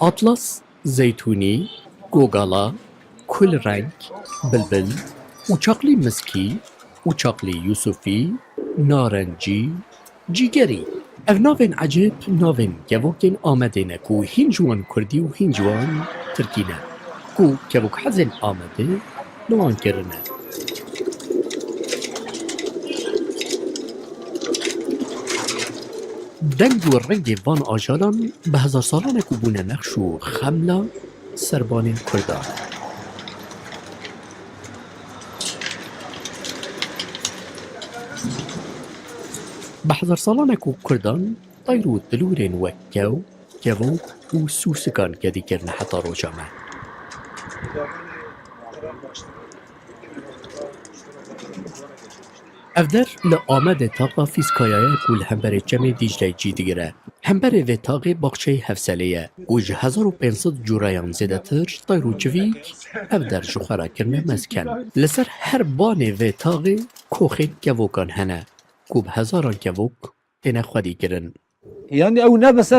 اطلس، زیتونی، گوگالا، کل رنگ، بلبل، اوچاقلی مسکی، اوچاقلی یوسفی، نارنجی، جیگری. اف ناوین عجب ناوین گوکین آمده نکو هینجوان کردی و هینجوان ترکینه کو گوک حزن آمده نوان کرنه. دنگ و رنگ وان آجالان به هزار سالان کو بونه نقش و خملا سربان کردان. به هزار سالان کو کردان طیر و دلورین و گوک و سوسکان گدی کرنه حتی روجامه. افدر لآمد تاقا فیسکایای کل همبر جمع دیجلی جی دیگره. همبر و تاقی باقچه هفسلیه گوش 1500 جورایان زیده تر طیرو جویک افدر جخورا کرنه مسکن. لسر هر بان و تاقی کوخین گوکان هنه کوب هزاران گوک تینه خودی کرن. يعني او نبس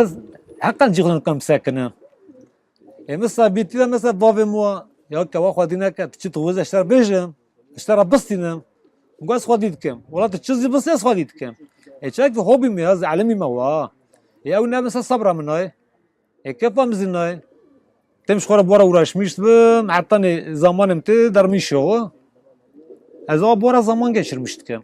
حقا جيغلن كم ساكنه مثلا بيتي مثلا بابي مو يا كوا خدينا كتشي توز اشترى بيجم اشترى بسطينا قاس خديت كم ولا تشزي بس يا خديت كم اشاك في هوبي مياز عالمي ما يا او نبس صبره مناي كيف مزناي تمش خرا بورا وراش مش معطني زمان متي درميشو ازا بورا زمان geçirmiştik كم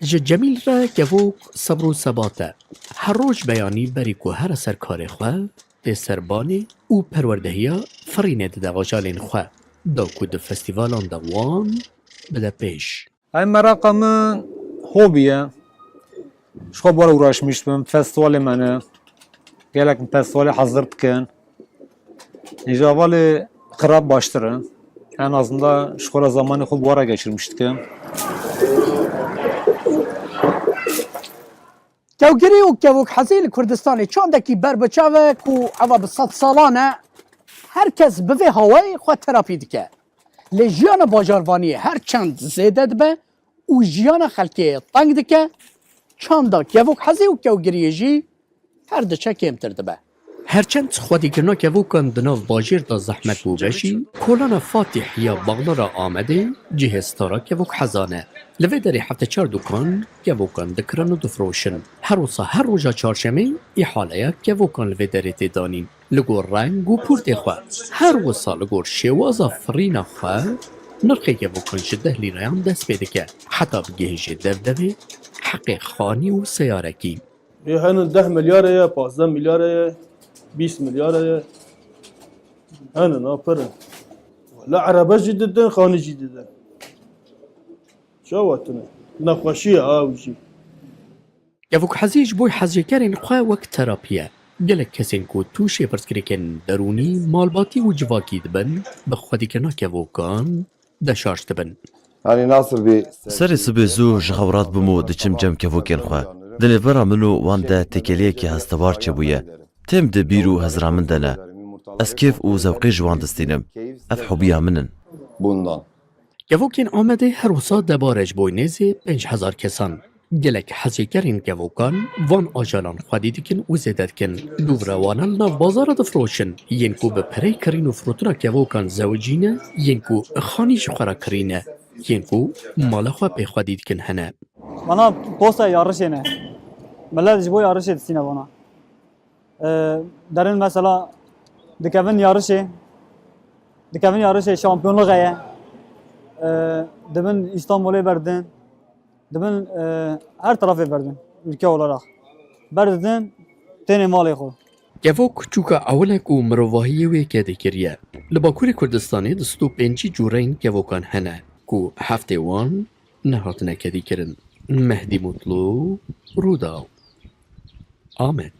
جمیل را گوک صبر و ثباته. هر روز بیانی بری که هر سرکار خواه ده سربانی او پروردهیا فرینه ده دواجالین خواه دا که ده فستیوالان دوان بده پیش. هاي مراقم هوبيه شخو بورا uğraşmıştım festival منه gelek festival hazırlık كان icabali kırab baştırın en azından şu zamanı خوب bora geçirmiştik. كوكري وكوك حزين كردستاني چاندكي بربچاوك و عوا بصد سالانه هركز بفي هواي خو تراپي دكه لجيانا باجارواني هر چند زيده دبه و جيانا خلقي طنگ دكه چاندا كوك حزين وكوكري جي هر دچه كيمتر دبه. هرچند خودی کرنا گوکان دناو باجیر دا زحمت بو بشی کولان فاتح یا باغلارا آمده جهستارا گوک حزانه. لوی داری هفته 4 دوکان گوکان دکران و دفروشن. هر روزا هر روزا چهارشنبه ای حاله گوکان لوی داری تدانین لگور رنگ و پورت خواه. هر روزا لگور شوازا فرین خواه نرخی گوکان شده لیرایان دست پیده که حتی بگهش دردوه حق خانی و سیارکی. هنو 10 مليار 15 مليار 20 مليار هنا ناپرن لا عربه جديدا خاني جديدا شو وقتنا نقاشي اوجي گوک حزیج بوی حزیکرین خواه وک تراپیه. گلک کسین کو توشه پرسکریکن درونی مالباتی و جواکی دبن بخودی کنا گوکان دشارش دبن. يعني ناصر بي سر سبي زو جخورات بمو دچم جم كفوكين خوا دليفرا منو واندا تكليكي هستوار چبويه تم دبيرو هزرا من دنا اسكيف و زوقي جوان دستينم اف حبيا منن bundan. گوکین آمده هر وسا دبارج بوی نیزی 5000 کسان. گلک حزیکرین گوکان وان آجالان خودی دکن و زیدد کن دووروانا ناو بازار دفروشن ینکو به پری کرین و فروتنا گوکان زوجینه ینکو خانی جخورا کرینه ینکو مالا خواه پی خودی دکن هنه. وانا بوستا yarışene. ملت جبو yarış etsine bana. Derin mesela dikevin yarışı şampiyonluğa ya. Demin İstanbul'a verdin. Demin her tarafı verdin ülke olarak. Verdin tene mali خو. گوک چوکا اولک و مروواهی وی که دکریه. لباکور کردستانی دستو 5 جورین گوکان هنه کو هفته وان نهاتنه که دیکرن. مهدی مطلوب روداو آمد.